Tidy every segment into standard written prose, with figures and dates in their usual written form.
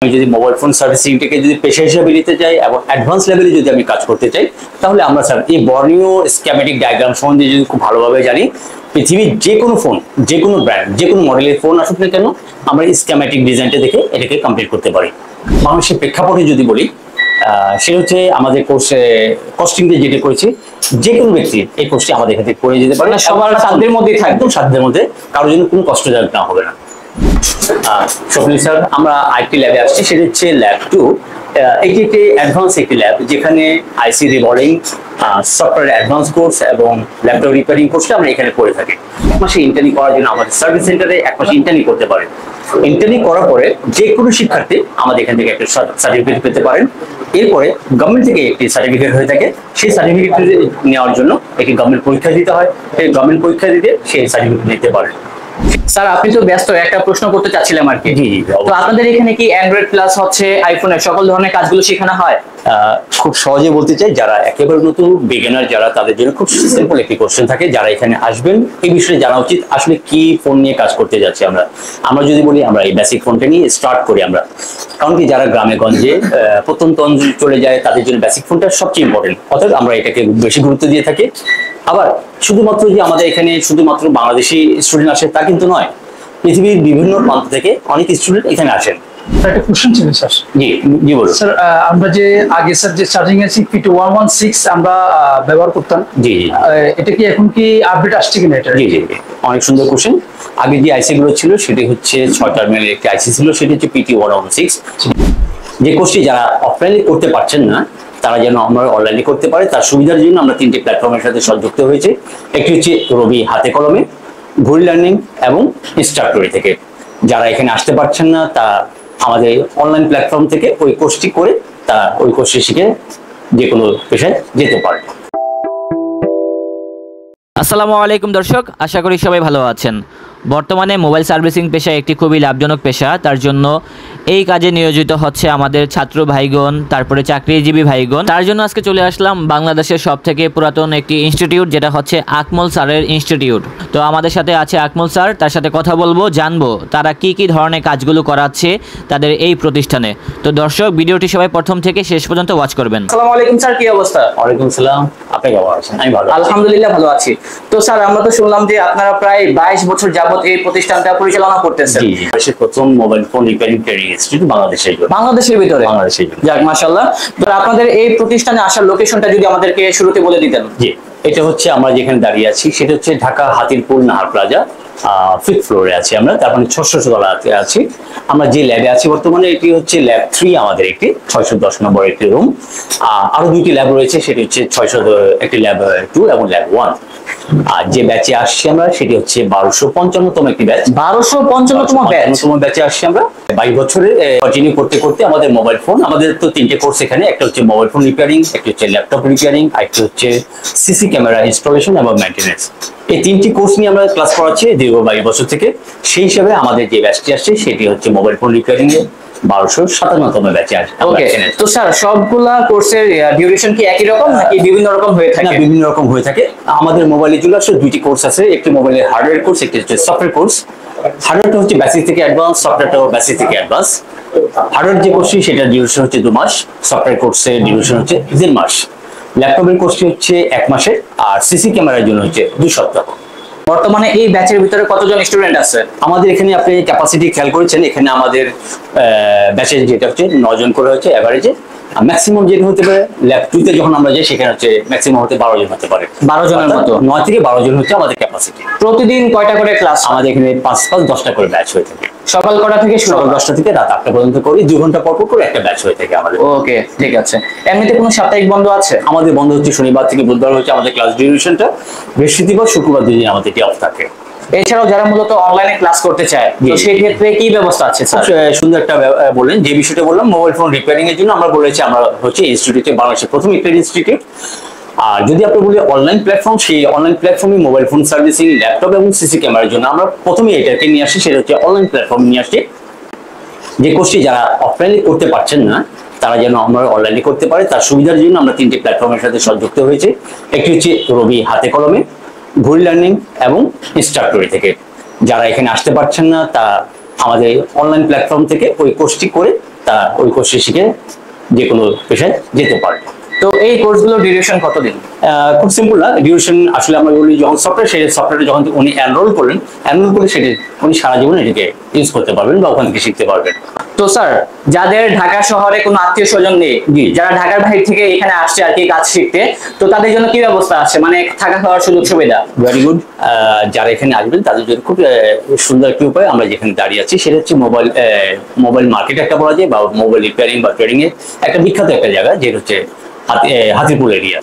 আমি যদি mobile phone সার্ভিসিংটাকে যদি পেশা হিসেবে নিতে চাই এবং অ্যাডভান্স লেভেলে যদি আমি কাজ করতে চাই, তাহলে আমরা স্যার এই বর্ণীয় স্কিমেটিক ডায়াগ্রাম সম্বন্ধে যদি খুব ভালোভাবে জানি, পৃথিবীর যে কোনো ফোন, যে কোনো ব্র্যান্ড, যে কোনো মডেলের ফোন আসুক না কেন, আমরা স্কিমেটিক ডিজাইনটা দেখে এটাকে কমপ্লিট করতে পারি। বাংলাদেশের প্রেক্ষাপটে যদি বলি, সেটা হচ্ছে আমাদের কোর্সে কস্টিং দিয়ে যেটা করেছি, যে কোনো ব্যক্তি এই কোর্সটি আমাদের এখান থেকে করে যেতে পারে, সবার সাধ্যের মধ্যেই থাকবে, একদম সাধ্যের মধ্যে, কারোর জন্য কোনো কষ্টদায়ক না হবে না। স্বপ্নিল স্যার, আমরা আরেকটি ল্যাবে আসছি, সেটা হচ্ছে ল্যাব 2। এটি একটি অ্যাডভান্স একটি ল্যাব, যেখানে আইসি রিবলিং, সফটওয়্যার অ্যাডভান্স কোর্স এবং ল্যাপটপ রিপেয়ারিং কোর্সটা আমরা এখানে করে থাকি। এক মাসে ইন্টার্নি করার জন্য আমাদের সার্ভিস সেন্টারে এক মাসে ইন্টার্নি করতে পারেন। ইন্টার্নি করার পরে যে কোনো শিক্ষার্থী আমাদের এখান থেকে একটা সার্টিফিকেট পেতে পারেন। এরপরে গভর্নমেন্ট থেকে একটি সার্টিফিকেট হয়ে থাকে, সেই সার্টিফিকেট নেওয়ার জন্য একটি গভর্নমেন্ট পরীক্ষা দিতে হয়। সেই গভর্নমেন্ট পরীক্ষা দিতে সেই সার্টিফিকেট নিতে পারেন। স্যার, আপনি তো ব্যস্ত, একটা প্রশ্ন করতে চাচ্ছিলাম আর কি। তো আপনাদের এখানে কি অ্যান্ড্রয়েড প্লাস হচ্ছে আইফোনের সকল ধরনের কাজগুলো শেখানো হয়? খুব সহজে বলতে চাই, যারা একেবারে নতুন বিগিনার যারা, তাদের জন্য খুব সিম্পল একটি কোশ্চেন থাকে। যারা এখানে আসবেন এই বিষয়ে জানা উচিত আসলে কি ফোন নিয়ে কাজ করতে যাচ্ছি আমরা। আমরা যদি বলি আমরা এই বেসিক ফোনটা নিয়ে স্টার্ট করি আমরা, কারণ কি যারা গ্রামে গঞ্জে প্রত্যন্ত অঞ্চলে চলে যায় তাদের জন্য বেসিক ফোনটা সবচেয়ে ইম্পর্টেন্ট, অর্থাৎ আমরা এটাকে বেশি গুরুত্ব দিয়ে থাকি। আবার শুধুমাত্র যে আমাদের এখানে শুধুমাত্র বাংলাদেশি স্টুডেন্ট আসে তা কিন্তু নয়, পৃথিবীর বিভিন্ন প্রান্ত থেকে অনেক স্টুডেন্ট এখানে আসেন। একটা কোশ্চেন ছিল স্যার। জি জি বলুন স্যার, আমরা যে আগে স্যার যে চার্জিং এসি PT116 আমরা ব্যবহার করতাম, জি জি এটা কি এখন কি আপডেট আসছে কিনা এটা? জি জি অনেক সুন্দর কোশ্চেন। আগে যে আইসি গুলো ছিল সেটি হচ্ছে 6 টার্মিনালের একটি আইসি ছিল, সেটি হচ্ছে PT116। যে কোর্সটি যারা অফলাইনে করতে পারছেন না তারা যেন আমরা অনলাইনে করতে পারে, তার সুবিধার জন্য আমরা 3টি প্ল্যাটফর্মের সাথে সংযুক্ত হয়েছে। একটি হচ্ছে রবি হাতে কলমে, ঘুরি লার্নিং এবং ইনস্ট্রাক্টরি থেকে। যারা এখানে আসতে পারছেন না তা আমাদের অনলাইন প্ল্যাটফর্ম থেকে ওই কোর্সটি করে তা ওই কোর্সটি শিখে যে কোনো পেশায় যেতে পারে। আসসালামু আলাইকুম দর্শক, আশা করি সবাই ভালো আছেন। বর্তমানে মোবাইল সার্ভিসিং পেশা একটি খুবই লাভজনক পেশা। তার জন্য এই কাজে নিয়োজিত হচ্ছে আমাদের ছাত্র ভাইগণ, তারপরে চাকরিজীবী ভাইগণ। তার জন্য আজকে চলে আসলাম বাংলাদেশের সবথেকে পুরাতন একটি ইনস্টিটিউট, যেটা হচ্ছে আকমল স্যারের ইনস্টিটিউট। তো আমাদের সাথে আছে আকমল স্যার, তার সাথে কথা বলবো, জানবো তারা কি কি ধরনের কাজগুলো করাচ্ছে তাদের এই প্রতিষ্ঠানে। তো দর্শক, ভিডিওটি সবাই প্রথম থেকে শেষ পর্যন্ত ওয়াচ করবেন। আসসালামু আলাইকুম স্যার, কি অবস্থা? ওয়ালাইকুম সালাম, আপনি কেমন আছেন? আমি ভালো আছি, আলহামদুলিল্লাহ ভালো আছি। তো স্যার, আমরা তো শুনলাম যে আপনারা প্রায় 22 বছর যাবত এই প্রতিষ্ঠানটা পরিচালনা করতেছেন। জি, দেশের প্রথম mobile phone repairing training institute বাংলাদেশের ভিতরে। যাক, মাশাআল্লাহ। তো আপনাদের এই প্রতিষ্ঠানে আসার লোকেশনটা যদি আমাদেরকে শুরুতে বলে দিতেন। জি, এটা হচ্ছে আমরা যেখানে দাঁড়িয়ে আছি সেটা হচ্ছে ঢাকা হাতিরপুল নাহার প্লাজা, 5th ফ্লোরে আছি আমরা, তারপরে 600 তলাতে আছি। আমরা যে ল্যাবে আছি বর্তমানে এটি হচ্ছে ল্যাব 3, আমাদের একটি 610 নম্বর একটি রুম। আরো 2টি ল্যাব রয়েছে, সেটি হচ্ছে 600 একটি ল্যাব 2 এবং ল্যাব 1। আর যে ব্যাচে আসছি আমরা সেটি হচ্ছে 1255তম একটি ব্যাচ। 1255তম ব্যাচে আসছি আমরা। 22 বছরে কন্টিনিউ করতে করতে আমাদের মোবাইল ফোন, আমাদের তো 3টে কোর্স এখানে, একটা হচ্ছে মোবাইল ফোন রিপেয়ারিং, একটা হচ্ছে ল্যাপটপ রিপেয়ারিং, আর একটা হচ্ছে সিসি ক্যামেরা ইনস্টলেশন এবং মেইনটেনেন্স। এই 3টি কোর্স নিয়ে আমরা ক্লাস করাচ্ছি দীর্ঘ 22 বছর থেকে। সেই হিসাবে আমাদের যে ব্যাচটি আসছে সেটি হচ্ছে মোবাইল ফোন রিপেয়ারিং এর 1257তম ব্যাচে আসছে। ওকে, তো স্যার সবগুলা কোর্সের ডিউরেশন কি একই রকম নাকি বিভিন্ন রকম হয়ে থাকে? না, বিভিন্ন রকম হয়ে থাকে। আমাদের মোবাইলে চলে আসলে 2টি কোর্স আছে, একটি মোবাইলের হার্ডওয়্যার কোর্স, একটি হচ্ছে সফটওয়্যার কোর্স। হার্ডওয়্যারটা হচ্ছে বেসিক থেকে অ্যাডভান্স, সফটওয়্যারটাও বেসিক থেকে অ্যাডভান্স। হার্ডওয়্যার যে কোর্সটি সেটা ডিউরেশন হচ্ছে 2 মাস, সফটওয়্যার কোর্সের ডিউরেশন হচ্ছে 1.5 মাস। ল্যাপটপের কোর্সটি হচ্ছে 1 মাসের, আর সিসি ক্যামেরার জন্য হচ্ছে 2 সপ্তাহ। বর্তমানে এই ব্যাচের ভিতরে কতজন স্টুডেন্ট আছে? আমাদের এখানে আপনি ক্যাপাসিটি খেয়াল করেছেন, এখানে আমাদের ব্যাচের যেটা হচ্ছে 9 জন করে হচ্ছে এভারেজে। ম্যাক্সিমাম যেটা হতে পারে ল্যাব 2 তে যখন আমরা যাই সেখানে হচ্ছে ম্যাক্সিমাম হতে 12 জন হতে পারে। 12 জনের মতো। 9 থেকে 12 জন হচ্ছে আমাদের ক্যাপাসিটি। প্রতিদিন কয়টা করে ক্লাস? আমাদের এখানে 5-10টা করে ব্যাচ হয়ে থাকে। সকাল কটা থেকে শুরু? সকাল 10টা থেকে রাত 8টা পর্যন্ত করি, 2 ঘন্টা পর পর করে একটা ব্যাচ হয়ে থাকে আমাদের। ওকে, ঠিক আছে। এমনিতে কোনো সাপ্তাহিক বন্ধ আছে? আমাদের বন্ধ হচ্ছে শনিবার থেকে বুধবার হচ্ছে আমাদের ক্লাস ডিউরেশনটা, বৃহস্পতিবার শুক্রবার 2 দিন আমাদের এটি অফ থাকে। এছাড়াও যারা মূলত অনলাইনে ক্লাস করতে চায়, তো সেই ক্ষেত্রে কি ব্যবস্থা আছে স্যার? সুন্দর একটা বললেন, যে বিষয়টা বললাম মোবাইল ফোন রিপেয়ারিং এর জন্য আমরা বলেছি আমরা হচ্ছে ইনস্টিটিউটে, বাংলাদেশের প্রথম একটা ইনস্টিটিউট। আর যদি আপনি বলি অনলাইন প্ল্যাটফর্ম, সেই অনলাইন প্ল্যাটফর্মে মোবাইল ফোন সার্ভিসিং, ল্যাপটপ এবং সিসি ক্যামেরার জন্য আমরা প্রথমেই এটাকে নিয়ে আসি, সেটা হচ্ছে অনলাইন প্ল্যাটফর্ম নিয়ে আসছি। যে কোর্সটি যারা অফলাইনে করতে পারছেন না তারা যেন আমরা অনলাইনে করতে পারে, তার সুবিধার জন্য আমরা 3টি প্ল্যাটফর্মের সাথে সংযুক্ত হয়েছে। একটি হচ্ছে রবি হাতে কলমে, ঘুরি লার্নিং এবং ইনস্ট্রাক্টরি থেকে। যারা এখানে আসতে পারছেন না তা আমাদের অনলাইন প্ল্যাটফর্ম থেকে ওই কোর্সটি করে তারা ওই কোর্সে শিখে যে কোনো পেশায় যেতে পারে। তো এই কোর্সগুলো ডিউরেশন কতদিন? খুব সিম্পল না, ডিউরেশন আসলে আমরা বলি যখন সফটওয়্যার, সেই সফটওয়্যারটা যখন উনি এনরোল করলেন, এনরোল করে সেটা উনি সারা জীবন এটাকে ইউজ করতে পারবেন বা ওখান থেকে শিখতে পারবেন। তো স্যার, যাদের ঢাকা শহরে কোনো আত্মীয় স্বজন নেই, জি। যারা ঢাকার বাইরে থেকে এখানে আসছে আর কি কাজ শিখতে, তো তাদের জন্য কি ব্যবস্থা আছে, মানে থাকা খাওয়ার সুযোগ সুবিধা? Very good. যারা এখানে আসবেন তাদের জন্য খুব সুন্দর একটি উপায়, আমরা যেখানে দাঁড়িয়ে আছি সেটা হচ্ছে মোবাইল মার্কেট একটা বলা যায়, বা মোবাইল রিপেয়ারিং বা ট্রেডিং এর একটা বিখ্যাত একটা জায়গা, যেটা হচ্ছে হাতিপুর এরিয়া।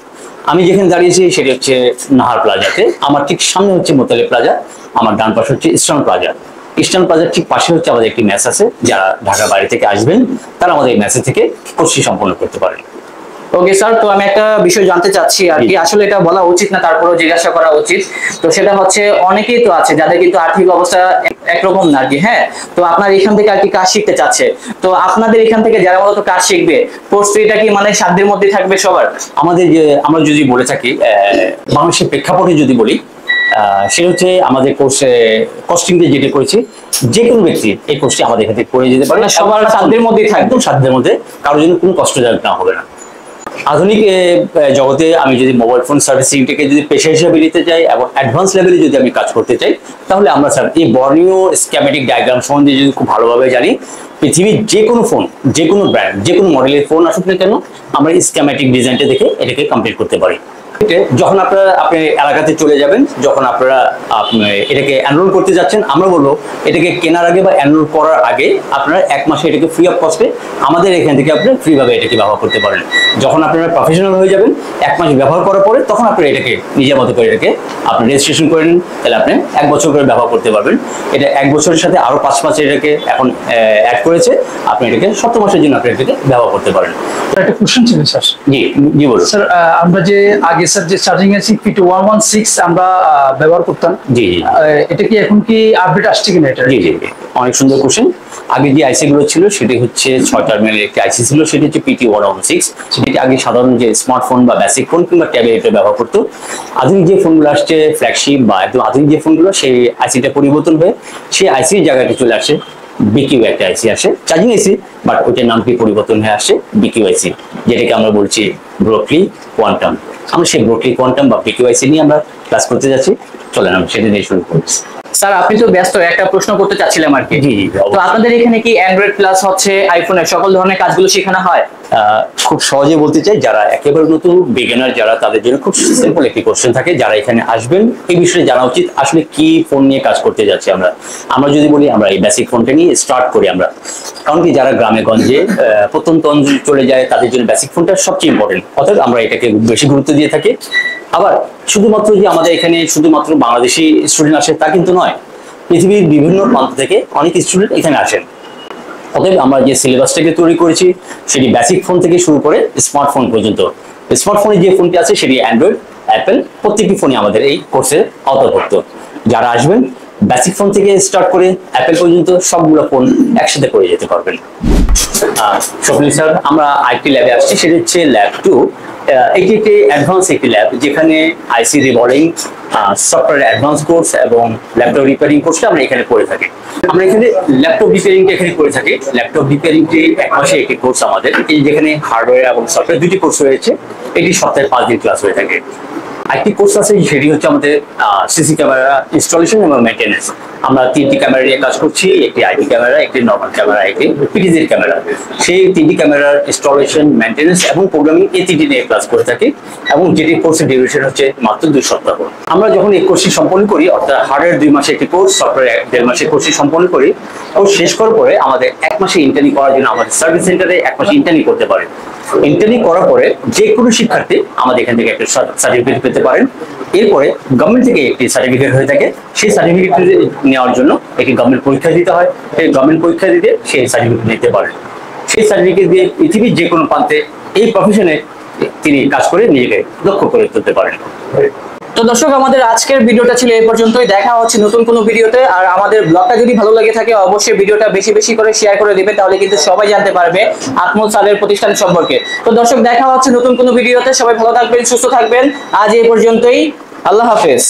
আমি যেখানে দাঁড়িয়েছি সেটা হচ্ছে নাহার প্লাজাতে। আমার ঠিক সামনে হচ্ছে মোতালে প্লাজা, আমার ডান পাশে হচ্ছে ইস্টার্ন প্লাজা। ইস্টার্ন প্লাজার ঠিক পাশে হচ্ছে আমাদের একটি ম্যাচ আছে। যারা ঢাকার বাইরে থেকে আসবেন তারা আমাদের এই ম্যাচে থেকে কোর্সটি সম্পন্ন করতে পারেন। ওকে স্যার, তো আমি একটা বিষয় জানতে চাচ্ছি আর কি, আসলে এটা বলা উচিত না, তারপরেও জিজ্ঞাসা করা উচিত। তো সেটা হচ্ছে, অনেকেই তো আছে যাদের কিন্তু আর্থিক অবস্থা একরকম না আর কি, হ্যাঁ, তো আপনার এখান থেকে আর কি কাজ শিখতে চাচ্ছে, তো আপনাদের এখান থেকে যারা মূলত কাজ শিখবে, কোর্স ফিটা কি মানে সাধ্যের মধ্যে থাকবে সবার? আমাদের যে আমরা যদি বলে থাকি বাংলাদেশের প্রেক্ষাপটে যদি বলি, সেটা হচ্ছে আমাদের কোর্সে কস্টিং দিয়ে যেটা করেছি, যে কোনো ব্যক্তি এই কোর্সটি আমাদের এখান থেকে করে যেতে পারে, সবার সাধ্যের মধ্যেই থাকবে, একদম সাধ্যের মধ্যে, কারোর জন্য কোনো কষ্টদায়ক না হবে না। আধুনিক জগতে আমি যদি মোবাইল ফোন সার্ভিসিংটাকে যদি পেশা হিসেবে নিতে চাই এবং অ্যাডভান্স লেভেলে যদি আমি কাজ করতে চাই, তাহলে আমরা স্যার এই বর্ণীয় স্কিমেটিক ডায়াগ্রাম সম্বন্ধে যদি খুব ভালোভাবে জানি, পৃথিবীর যে কোনো ফোন, যে কোনো ব্র্যান্ড, যে কোনো মডেলের ফোন আসুক না কেন, আমরা স্কিমেটিক ডিজাইনটা দেখে এটাকে কমপ্লিট করতে পারি। যখন আপনারা আপনি এলাকাতে চলে যাবেন, যখন আপনারা এটাকে এনরোল করতে যাচ্ছেন, আমরা বলবো এটাকে কেনার আগে বা এনরোল করার আগে আপনারা 1 মাসে এটাকে ফ্রি অফ কস্টে আমাদের এখান থেকে আপনি ফ্রিভাবে এটাকে ব্যবহার করতে পারেন। যখন আপনারা প্রফেশনাল হয়ে যাবেন, 1 মাস ব্যবহার করার পরে, তখন আপনারা এটাকে নিজের মতো করে এটাকে আপনি রেজিস্ট্রেশন করে নিন, তাহলে আপনি 1 বছর করে ব্যবহার করতে পারবেন। এটা 1 বছরের সাথে আরো 5 মাস এটাকে এখন অ্যাড করেছে, আপনি এটাকে 7 মাসের জন্য আপনি এটাকে ব্যবহার করতে পারেন। একটা কোশ্চেন ছিল স্যার। জি জি বলুন স্যার, আমরা যে আগে স্যার যে চার্জিং এসি ফিট 116 আমরা ব্যবহার করতাম, জি জি এটা কি এখন কি আপডেট আসছে কিনা এটা? জি জি জি, অনেক সুন্দর কোশ্চেন। আগে যে আইসি গুলো ছিল সেটি হচ্ছে 6 টার্মিনাল একটি আইসি ছিল, সেটি হচ্ছে PT116। যেটি আগে সাধারণ যে স্মার্টফোন বা বেসিক ফোন কিংবা ট্যাবলেট ব্যবহার করতো। আধুনিক যে ফোনগুলো আসছে, ফ্ল্যাগশিপ বা একদম আধুনিক যে ফোনগুলো, সেই আইসিটা পরিবর্তন হয়ে সেই আইসির জায়গাটা চলে আসে BQ একটা আইসি আসে, চার্জিং আইসি, বাট ওইটার নামটি পরিবর্তন হয়ে আসে BQ আইসি, যেটাকে আমরা বলছি ব্রোকলি কোয়ান্টাম। আমরা সেই ব্রোকলি কোয়ান্টাম বা BQ আইসি নিয়ে আমরা ক্লাস করতে যাচ্ছি। চলেন আমরা সেটা দিয়ে শুরু করছি। স্যার, আপনি তো ব্যস্ত, একটা প্রশ্ন করতে চাচ্ছিলাম আর কি। জি জি, তো আপনাদের এখানে কি অ্যান্ড্রয়েড প্লাস হচ্ছে আইফোনের সকল ধরনের কাজগুলো শেখানো হয়? খুব সহজে বলতে চাই, যারা একেবারে নতুন বিগিনার যারা, তাদের জন্য খুব সিম্পল একটি কোশ্চেন থাকে। যারা এখানে আসবেন এই বিষয়ে জানা উচিত আসলে কি ফোন নিয়ে কাজ করতে যাচ্ছি আমরা। আমরা যদি বলি আমরা এই বেসিক ফোনটা নিয়ে স্টার্ট করি আমরা, কারণ কি যারা গ্রামে গঞ্জে প্রত্যন্ত অঞ্চলে চলে যায় তাদের জন্য বেসিক ফোনটা সবচেয়ে ইম্পর্টেন্ট, অর্থাৎ আমরা এটাকে বেশি গুরুত্ব দিয়ে থাকি। আবার শুধুমাত্র যে আমাদের এখানে শুধুমাত্র বাংলাদেশি স্টুডেন্ট আসে তা কিন্তু নয়, পৃথিবীর বিভিন্ন প্রান্ত থেকে অনেক স্টুডেন্ট এখানে আসেন। অতএব আমরা যে সিলেবাসটাকে তৈরি করেছি সেটি বেসিক ফোন থেকে শুরু করে স্মার্টফোন পর্যন্ত। স্মার্টফোনে যে ফোনটি আছে সেটি অ্যান্ড্রয়েড, অ্যাপেল, প্রত্যেকটি ফোনই আমাদের এই কোর্সের আওতাভুক্ত। যারা আসবেন বেসিক ফোন থেকে স্টার্ট করে অ্যাপেল পর্যন্ত সবগুলো ফোন একসাথে করে যেতে পারবেন। স্বপ্নিল স্যার, আমরা আইটি ল্যাবে আসছি, সেটা হচ্ছে ল্যাব 2। এটি একটি অ্যাডভান্স একটি ল্যাব, যেখানে আইসি রিবলিং, সফটওয়্যার অ্যাডভান্স কোর্স এবং ল্যাপটপ রিপেয়ারিং কোর্সটা আমরা এখানে করে থাকি। আমরা এখানে ল্যাপটপ রিপেয়ারিংটা এখানে করে থাকি। ল্যাপটপ রিপেয়ারিংটি 1 মাসে একটি কোর্স আমাদের, এই যেখানে হার্ডওয়্যার এবং সফটওয়্যার দুটি কোর্স রয়েছে। এটি সপ্তাহে 5 দিন ক্লাস হয়ে থাকে। আরেকটি কোর্স আছে, সেটি হচ্ছে আমাদের সিসি ক্যামেরা ইনস্টলেশন এবং মেইনটেনেন্স। আমরা 3টি ক্যামেরা নিয়ে কাজ করছি, একটি আইপি ক্যামেরা, একটি নর্মাল ক্যামেরা, একটি পিটিজির ক্যামেরা। সেই 3টি ক্যামেরার ইনস্টলেশন, মেইনটেনেন্স এবং প্রোগ্রামিং, এই 3টি নিয়ে ক্লাস করে থাকি, এবং যেটি কোর্সের ডিউরেশন হচ্ছে মাত্র 2 সপ্তাহ। আমরা যখন এই কোর্সটি সম্পন্ন করি, অর্থাৎ হার্ডওয়্যার 2 মাসে একটি কোর্স, সফটওয়্যার 1.5 মাসে কোর্সটি সম্পন্ন করি, এবং শেষ করার পরে আমাদের 1 মাসে ইন্টার্নি করার জন্য আমাদের সার্ভিস সেন্টারে 1 মাসে ইন্টার্নি করতে পারে। ইন্টার্নি করার পরে যে কোনো শিক্ষার্থী আমাদের এখান থেকে একটা সার্টিফিকেট পেতে পারেন। এরপরে গভর্নমেন্ট থেকে একটি সার্টিফিকেট হয়ে থাকে, সেই সার্টিফিকেট নেওয়ার জন্য একটি গভর্নমেন্ট পরীক্ষা দিতে হয়। সেই গভর্নমেন্ট পরীক্ষা দিতে সেই সার্টিফিকেট নিতে পারেন। সেই সার্টিফিকেট দিয়ে পৃথিবীর যে কোনো প্রান্তে এই প্রফেশনে তিনি কাজ করে নিজেকে দক্ষ করে তুলতে পারেন। তো দর্শক, আমাদের আজকের ভিডিওটা ছিল এই পর্যন্তই। দেখা হচ্ছে নতুন কোনো ভিডিওতে। আর আমাদের ব্লগটা যদি ভালো লাগে থাকে, অবশ্যই ভিডিওটা বেশি বেশি করে শেয়ার করে দিবে, তাহলে কিন্তু সবাই জানতে পারবে আত্মল স্যারের প্রতিষ্ঠান সম্পর্কে। তো দর্শক, দেখা হচ্ছে নতুন কোনো ভিডিওতে। সবাই ভালো থাকবেন, সুস্থ থাকবেন। আজ এই পর্যন্তই। আল্লাহ হাফেজ।